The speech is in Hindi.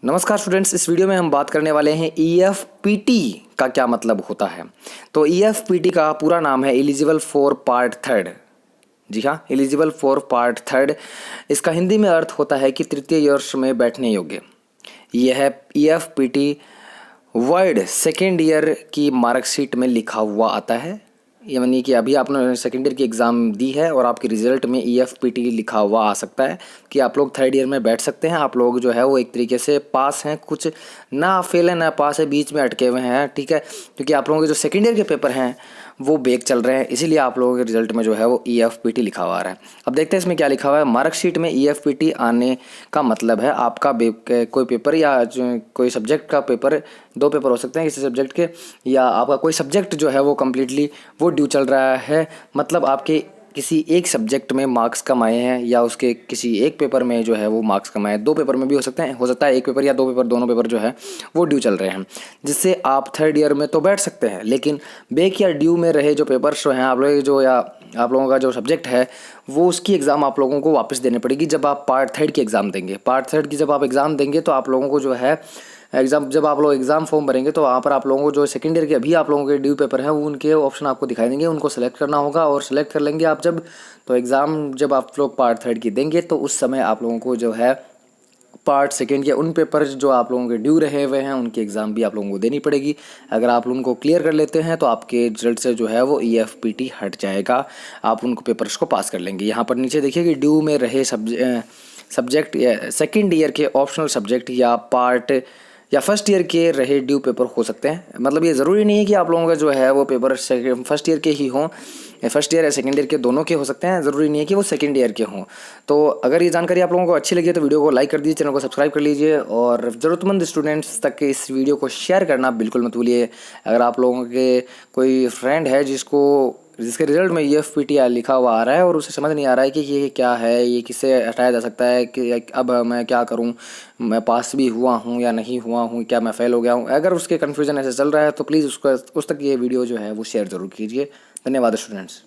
नमस्कार स्टूडेंट्स, इस वीडियो में हम बात करने वाले हैं EFPT का क्या मतलब होता है। तो EFPT का पूरा नाम है एलिजिबल फॉर पार्ट थर्ड। जी हाँ, एलिजिबल फॉर पार्ट थर्ड। इसका हिंदी में अर्थ होता है कि तृतीय वर्ष में बैठने योग्य। यह EFPT वर्ड सेकेंड ईयर की मार्कशीट में लिखा हुआ आता है, यानी कि अभी आपने सेकेंड ईयर की एग्ज़ाम दी है और आपके रिजल्ट में EFPT लिखा हुआ आ सकता है कि आप लोग थर्ड ईयर में बैठ सकते हैं। आप लोग जो है वो एक तरीके से पास हैं, कुछ ना फेल है ना पास है, बीच में अटके हुए हैं, ठीक है। क्योंकि आप लोगों के जो सेकेंड ईयर के पेपर हैं वो बैक चल रहे हैं, इसीलिए आप लोगों के रिजल्ट में जो है वो EFPT लिखा हुआ आ रहा है। अब देखते हैं इसमें क्या लिखा हुआ है। मार्कशीट में EFPT आने का मतलब है आपका कोई पेपर या कोई सब्जेक्ट का पेपर, दो पेपर हो सकते हैं किसी सब्जेक्ट के, या आपका कोई सब्जेक्ट जो है वो कम्प्लीटली वो ड्यू चल रहा है। मतलब आपके किसी एक सब्जेक्ट में मार्क्स कम आए हैं या उसके किसी एक पेपर में जो है वो मार्क्स कम आए, दो पेपर में भी हो सकता है एक पेपर या दो पेपर, दोनों पेपर जो है वो ड्यू चल रहे हैं, जिससे आप थर्ड ईयर में तो बैठ सकते हैं। लेकिन बैक या ड्यू में रहे जो पेपर्स हैं आप लोग जो, या आप लोगों का जो सब्जेक्ट है वो, उसकी एग्ज़ाम आप लोगों को वापस देनी पड़ेगी जब आप पार्ट थर्ड की एग्ज़ाम देंगे। पार्ट थर्ड की जब आप एग्ज़ाम देंगे तो आप लोगों को जो है एग्ज़ाम, जब आप लोग एग्ज़ाम फॉर्म भरेंगे तो वहाँ पर आप लोगों को जो सेकेंड ईयर के अभी आप लोगों के ड्यू पेपर हैं वो उनके ऑप्शन आपको दिखाई देंगे, उनको सेलेक्ट करना होगा और सेलेक्ट कर लेंगे आप जब, तो एग्ज़ाम जब आप लोग पार्ट थर्ड की देंगे तो उस समय आप लोगों को जो है पार्ट सेकेंड के उन पेपर जो आप लोगों के ड्यू रहे हुए हैं उनकी एग्ज़ाम भी आप लोगों को देनी पड़ेगी। अगर आप उनको क्लियर कर लेते हैं तो आपके रिजल्ट से जो है वो EFPT हट जाएगा, आप उनको पेपर्स को पास कर लेंगे। यहाँ पर नीचे देखिए कि ड्यू में रहे सब्जेक्ट या सेकेंड ईयर के ऑप्शनल सब्जेक्ट या पार्ट या फर्स्ट ईयर के रहे ड्यू पेपर हो सकते हैं। मतलब ये ज़रूरी नहीं है कि आप लोगों का जो है वो पेपर फर्स्ट ईयर के ही हों, फर्स्ट ईयर या सेकेंड ईयर के दोनों के हो सकते हैं, ज़रूरी नहीं है कि वो सेकेंड ईयर के हों। तो अगर ये जानकारी आप लोगों को अच्छी लगी है तो वीडियो को लाइक कर दीजिए, चैनल को सब्सक्राइब कर लीजिए और ज़रूरतमंद स्टूडेंट्स तक इस वीडियो को शेयर करना बिल्कुल मत भूलिए। अगर आप लोगों के कोई फ्रेंड है जिसके रिजल्ट में EFPT लिखा हुआ आ रहा है और उसे समझ नहीं आ रहा है कि ये क्या है, ये किससे हटाया जा सकता है, कि अब मैं क्या करूं, मैं पास भी हुआ हूं या नहीं हुआ हूं, क्या मैं फ़ेल हो गया हूं, अगर उसके कन्फ्यूज़न ऐसे चल रहा है तो प्लीज़ उस तक ये वीडियो जो है वो शेयर ज़रूर कीजिए। धन्यवाद स्टूडेंट्स।